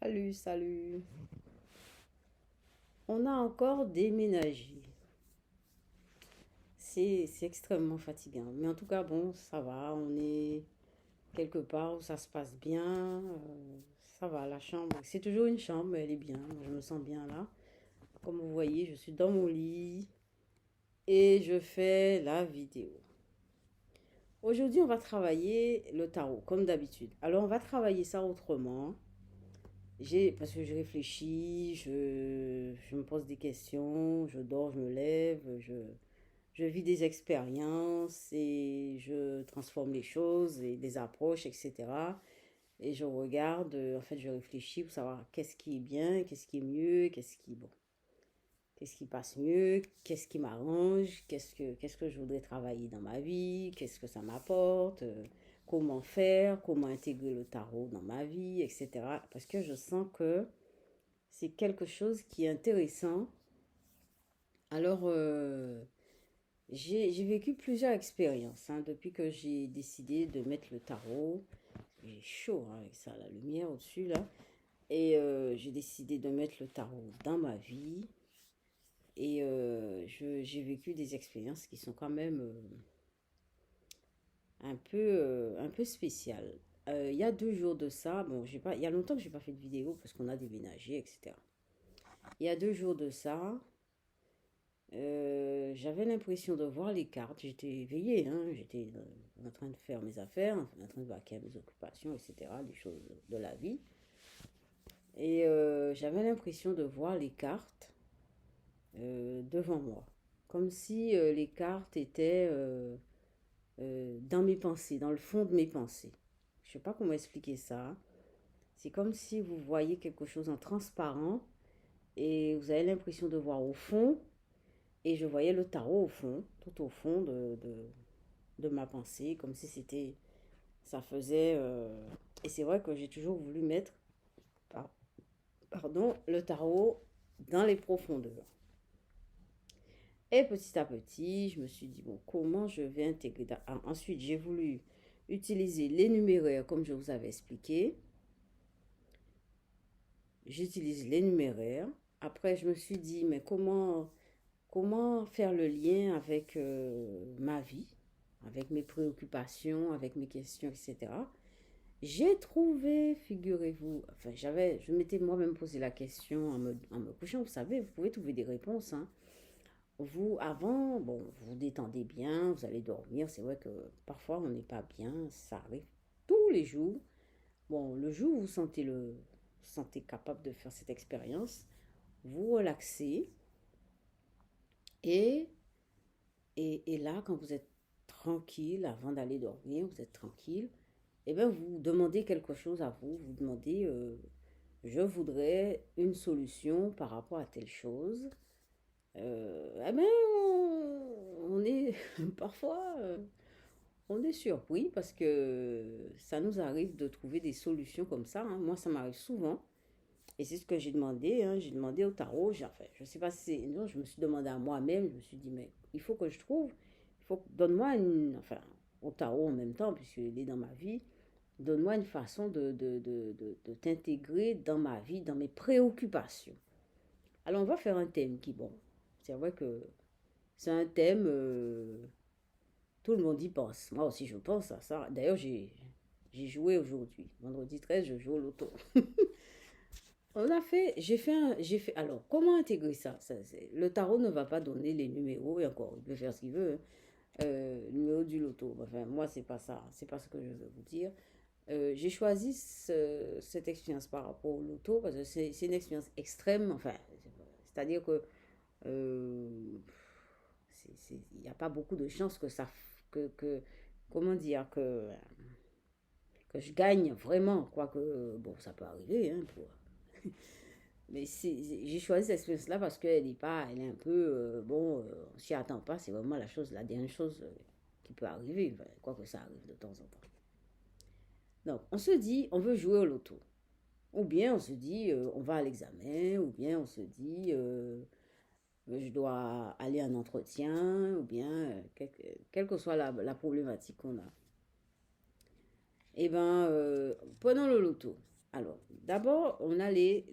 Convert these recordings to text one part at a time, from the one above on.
Salut, salut. On a encore déménagé. C'est extrêmement fatigant. Mais en tout cas, bon, ça va. On est quelque part où ça se passe bien. Ça va, la chambre. C'est toujours une chambre, mais elle est bien. Je me sens bien là. Comme vous voyez, je suis dans mon lit et je fais la vidéo. Aujourd'hui, on va travailler le tarot, comme d'habitude. Alors, on va travailler ça autrement. Parce que je réfléchis, je me pose des questions, je dors, je me lève, je vis des expériences et je transforme les choses et des approches, etc. Et je regarde, en fait, je réfléchis pour savoir qu'est-ce qui est bien, qu'est-ce qui est mieux, bon, qu'est-ce qui passe mieux, qu'est-ce qui m'arrange, qu'est-ce que je voudrais travailler dans ma vie, qu'est-ce que ça m'apporte, comment faire, comment intégrer le tarot dans ma vie, etc. Parce que je sens que c'est quelque chose qui est intéressant. Alors, j'ai vécu plusieurs expériences hein, depuis que j'ai décidé de mettre le tarot. J'ai chaud hein, avec ça, la lumière au-dessus là. Et j'ai décidé de mettre le tarot dans ma vie. Et j'ai vécu des expériences qui sont quand même un peu spéciales. Il y a 2 jours de ça, bon, il y a longtemps que j'ai pas fait de vidéo parce qu'on a déménagé, etc. Il y a 2 jours de ça, j'avais l'impression de voir les cartes. J'étais éveillée, hein, j'étais en train de faire mes affaires, en train de vaquer à mes occupations, etc., des choses de la vie. Et j'avais l'impression de voir les cartes devant moi. Comme si les cartes étaient dans mes pensées, dans le fond de mes pensées. Je ne sais pas comment expliquer ça. C'est comme si vous voyez quelque chose en transparent et vous avez l'impression de voir au fond. Et je voyais le tarot au fond, tout au fond de ma pensée, comme si c'était, ça faisait... Et c'est vrai que j'ai toujours voulu mettre, pardon, le tarot dans les profondeurs. Et petit à petit, je me suis dit, bon, comment je vais intégrer... Ensuite, j'ai voulu utiliser les numéraires comme je vous avais expliqué. J'utilise les numéraires. Après, je me suis dit, mais comment faire le lien avec ma vie, avec mes préoccupations, avec mes questions, etc. J'ai trouvé, figurez-vous, enfin je m'étais moi-même posé la question en me couchant, vous savez, vous pouvez trouver des réponses. Hein. Vous, avant, bon, vous vous détendez bien, vous allez dormir, c'est vrai que parfois on n'est pas bien, ça arrive tous les jours. Bon, le jour où vous sentez capable de faire cette expérience, vous relaxez et et là, quand vous êtes tranquille, avant d'aller dormir, vous êtes tranquille, et bien vous demandez quelque chose à vous, vous demandez, je voudrais une solution par rapport à telle chose. Eh bien, on est parfois, on est surpris parce que ça nous arrive de trouver des solutions comme ça. Hein. Moi, ça m'arrive souvent. Et c'est ce que j'ai demandé. Hein. J'ai demandé au tarot. Enfin, je ne sais pas si c'est. Non, je me suis demandé à moi-même. Je me suis dit, mais il faut que je trouve. Donne-moi une. Enfin, au tarot en même temps, puisqu'il est dans ma vie. Donne-moi une façon de t'intégrer dans ma vie, dans mes préoccupations. Alors, on va faire un thème qui, bon, c'est vrai que c'est un thème. Tout le monde y pense. Moi aussi, je pense à ça. D'ailleurs, j'ai joué aujourd'hui. Vendredi 13, je joue au loto. J'ai fait, alors, comment intégrer ça, le tarot ne va pas donner les numéros, et encore, il peut faire ce qu'il veut, hein. Le numéro du loto. Enfin, moi, c'est pas ça, c'est pas ce que je veux vous dire. J'ai choisi cette expérience par rapport au loto parce que c'est une expérience extrême, enfin, c'est-à-dire que euh, il n'y a pas beaucoup de chances que comment dire, que je gagne vraiment, quoique, bon, ça peut arriver, hein, mais j'ai choisi cette expérience-là parce qu'elle est pas, elle est un peu, bon, on s'y attend pas, c'est vraiment la dernière chose qui peut arriver, enfin, quoi que ça arrive de temps en temps. Donc, on se dit, on veut jouer au loto. Ou bien on se dit, on va à l'examen, ou bien on se dit, je dois aller à un entretien, ou bien, quelle que soit la problématique qu'on a. Eh bien, prenons le loto. Alors, d'abord, on a les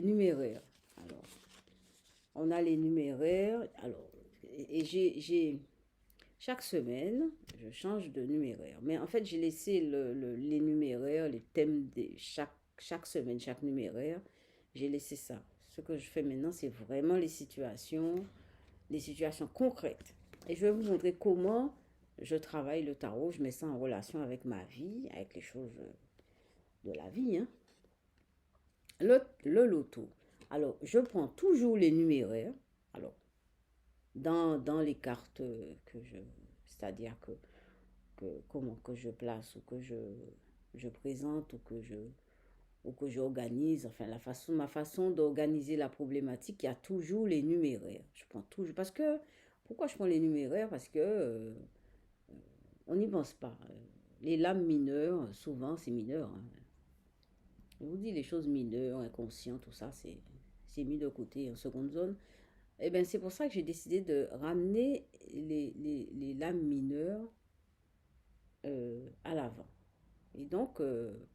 numéraires. Alors, on a les numéraires. Alors, et chaque semaine, je change de numéraire. Mais en fait, j'ai laissé les numéraires, les thèmes de chaque semaine, chaque numéraire. J'ai laissé ça. Ce que je fais maintenant, c'est vraiment les situations concrètes. Et je vais vous montrer comment je travaille le tarot. Je mets ça en relation avec ma vie, avec les choses de la vie, hein. Le loto. Alors, je prends toujours les numéraires. Alors, dans les cartes que je... C'est-à-dire comment que je place ou que je présente ou que j'organise, enfin ma façon d'organiser la problématique, il y a toujours les numéraires. Je prends toujours parce que pourquoi je prends les numéraires? Parce que on n'y pense pas. Les lames mineures, souvent c'est mineur, hein. Je vous dis les choses mineures, inconscientes, tout ça, c'est mis de côté en seconde zone. Et bien c'est pour ça que j'ai décidé de ramener les lames mineures à l'avant. Et donc,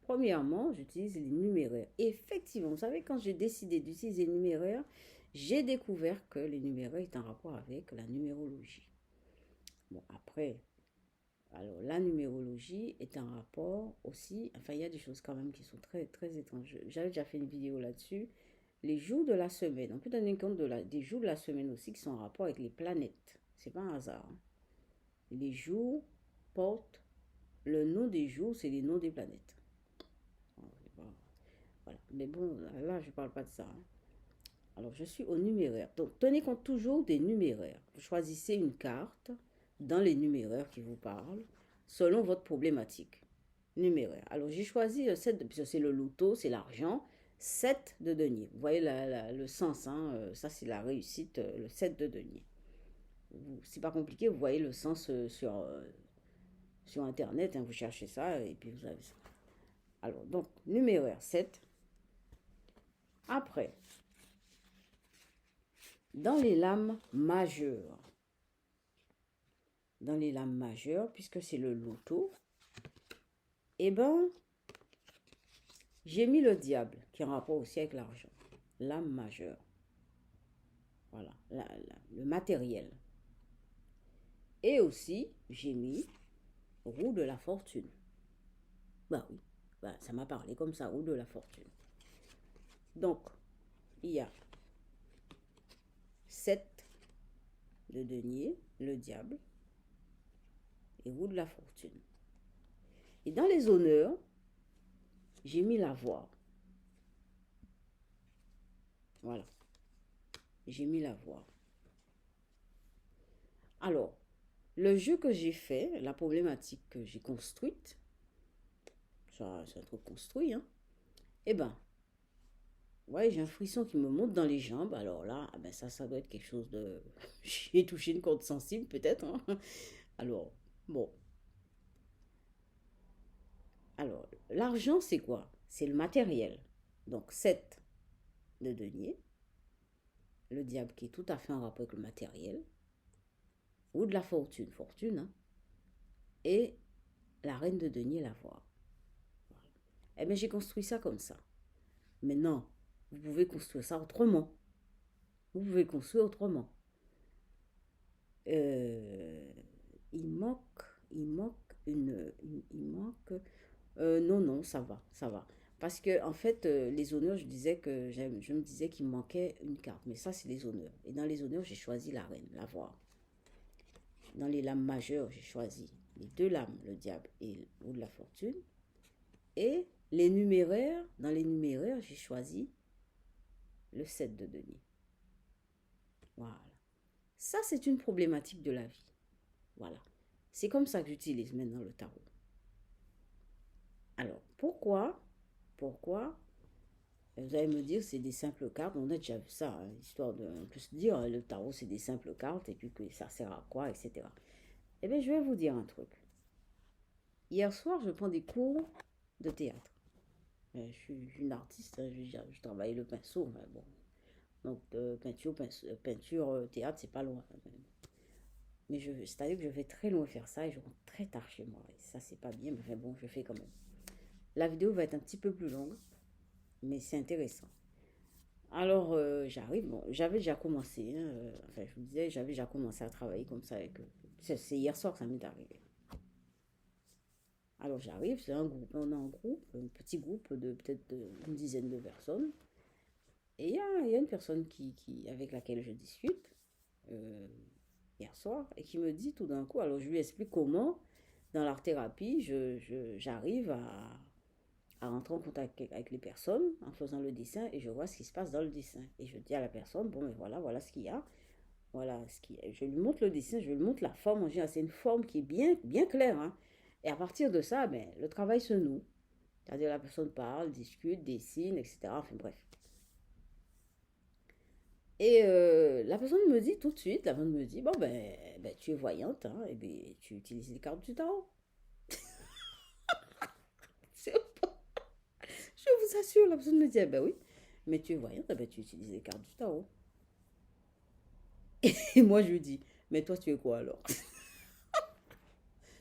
premièrement, j'utilise les numéraires. Effectivement, vous savez, quand j'ai décidé d'utiliser les numéraires, j'ai découvert que les numéraires étaient en rapport avec la numérologie. Bon, après, alors la numérologie est en rapport aussi, enfin, il y a des choses quand même qui sont très, très étranges. J'avais déjà fait une vidéo là-dessus. Les jours de la semaine, on peut donner compte des jours de la semaine aussi qui sont en rapport avec les planètes. C'est pas un hasard, hein. Les jours portent le nom des jours, c'est les noms des planètes. Voilà. Mais bon, là, je ne parle pas de ça, hein. Alors, je suis au numéraire. Donc, tenez compte toujours des numéraires. Vous choisissez une carte dans les numéraires qui vous parlent, selon votre problématique. Numéraire. Alors, j'ai choisi le 7, puisque c'est le loto, c'est l'argent. 7 de denier. Vous voyez le sens, hein, ça c'est la réussite, le 7 de denier. C'est pas compliqué, vous voyez le sens sur Internet, hein, vous cherchez ça et puis vous avez ça. Alors, donc, numéraire 7. Après, dans les lames majeures, puisque c'est le loto, eh ben, j'ai mis le diable, qui est en rapport aussi avec l'argent. Lame majeure. Voilà, le matériel. Et aussi, j'ai mis roue de la fortune. Bah oui, bah, ça m'a parlé comme ça, roue de la fortune. Donc, il y a 7 de denier, le diable, et roue de la fortune. Et dans les honneurs, j'ai mis l'avoir. Voilà. J'ai mis l'avoir. Alors, le jeu que j'ai fait, la problématique que j'ai construite, ça c'est un truc construit, hein. Eh ben, ouais, j'ai un frisson qui me monte dans les jambes. Alors là, ben ça doit être quelque chose de... J'ai touché une corde sensible peut-être, hein. Alors, bon. Alors, l'argent, c'est quoi? C'est le matériel. Donc, 7 de denier, le diable qui est tout à fait en rapport avec le matériel, ou de la fortune, hein, et la reine de denier, l'avoir. Voilà. Eh bien, j'ai construit ça comme ça. Maintenant, vous pouvez construire ça autrement. Vous pouvez construire autrement. Il manque non, ça va, ça va. Parce que, en fait, les honneurs, je me disais qu'il me manquait une carte. Mais ça, c'est les honneurs. Et dans les honneurs, j'ai choisi la reine, l'avoir. Dans les lames majeures, j'ai choisi les deux lames, le diable et ou de la fortune. Et les numéraires, dans les numéraires, j'ai choisi le 7 de denier. Voilà. Ça, c'est une problématique de la vie. Voilà. C'est comme ça que j'utilise maintenant le tarot. Alors, pourquoi vous allez me dire, c'est des simples cartes. On a déjà vu ça, hein, histoire de on peut se dire, le tarot, c'est des simples cartes, et puis que ça sert à quoi, etc. Eh bien, je vais vous dire un truc. Hier soir, je prends des cours de théâtre. Je suis une artiste, hein, je travaille le pinceau, mais bon. Donc, peinture, théâtre, c'est pas loin. Mais c'est-à-dire que je vais très loin faire ça et je rentre très tard chez moi. Et ça, c'est pas bien, mais enfin bon, je fais quand même. La vidéo va être un petit peu plus longue. mais c'est intéressant. Alors, j'arrive, bon, j'avais déjà commencé, hein, enfin, je vous disais, j'avais déjà commencé à travailler comme ça avec eux. C'est hier soir que ça m'est arrivé. Alors, j'arrive, c'est un groupe, on a un groupe, un petit groupe de peut-être une dizaine de personnes. Et il y a une personne avec laquelle je discute euh, hier soir et qui me dit tout d'un coup, alors je lui explique comment, dans l'art thérapie, j'arrive à rentrer en contact avec les personnes en faisant le dessin et je vois ce qui se passe dans le dessin. Et je dis à la personne, bon, mais voilà ce qu'il y a. Voilà ce qui est. Je lui montre le dessin, je lui montre la forme. En général, c'est une forme qui est bien claire, hein. Et à partir de ça, ben, le travail se noue. C'est-à-dire la personne parle, discute, dessine, etc. Enfin bref. Et la personne me dit tout de suite, la personne me dit, bon ben tu es voyante, hein, et ben tu utilises les cartes du tarot. Je vous assure, la personne me dit, ah ben oui, mais tu es voyante, eh ben tu utilises les cartes du tarot. Et moi je lui dis, mais toi tu es quoi alors?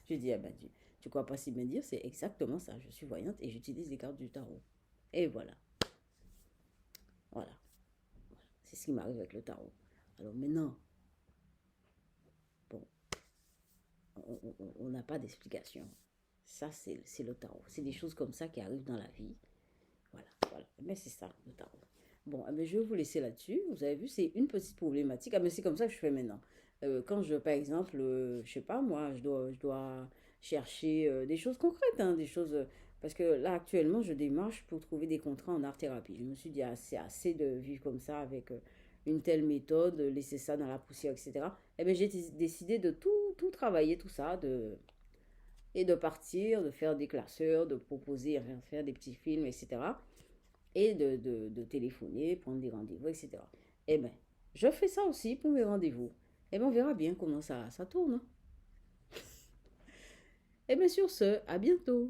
Je lui dis, ah ben tu crois pas si bien dire, c'est exactement ça, je suis voyante et j'utilise les cartes du tarot. Et voilà, c'est ce qui m'arrive avec le tarot. Alors maintenant, bon, on n'a pas d'explication. Ça, c'est le tarot. C'est des choses comme ça qui arrivent dans la vie. Voilà. Mais c'est ça, le tarot. Bon, mais je vais vous laisser là-dessus. Vous avez vu, c'est une petite problématique. Ah, mais c'est comme ça que je fais maintenant. Quand par exemple, je sais pas, moi, je dois chercher des choses concrètes, hein, des choses. Parce que là, actuellement, je démarche pour trouver des contrats en art-thérapie. Je me suis dit, ah, c'est assez de vivre comme ça avec une telle méthode, laisser ça dans la poussière, etc. Eh bien, j'ai décidé de tout travailler, tout ça, et de partir, de faire des classeurs, de proposer, enfin, faire des petits films, etc. Et de téléphoner, prendre des rendez-vous, etc. Eh bien, je fais ça aussi pour mes rendez-vous. Eh bien, on verra bien comment ça tourne, hein. Eh bien, sur ce, à bientôt.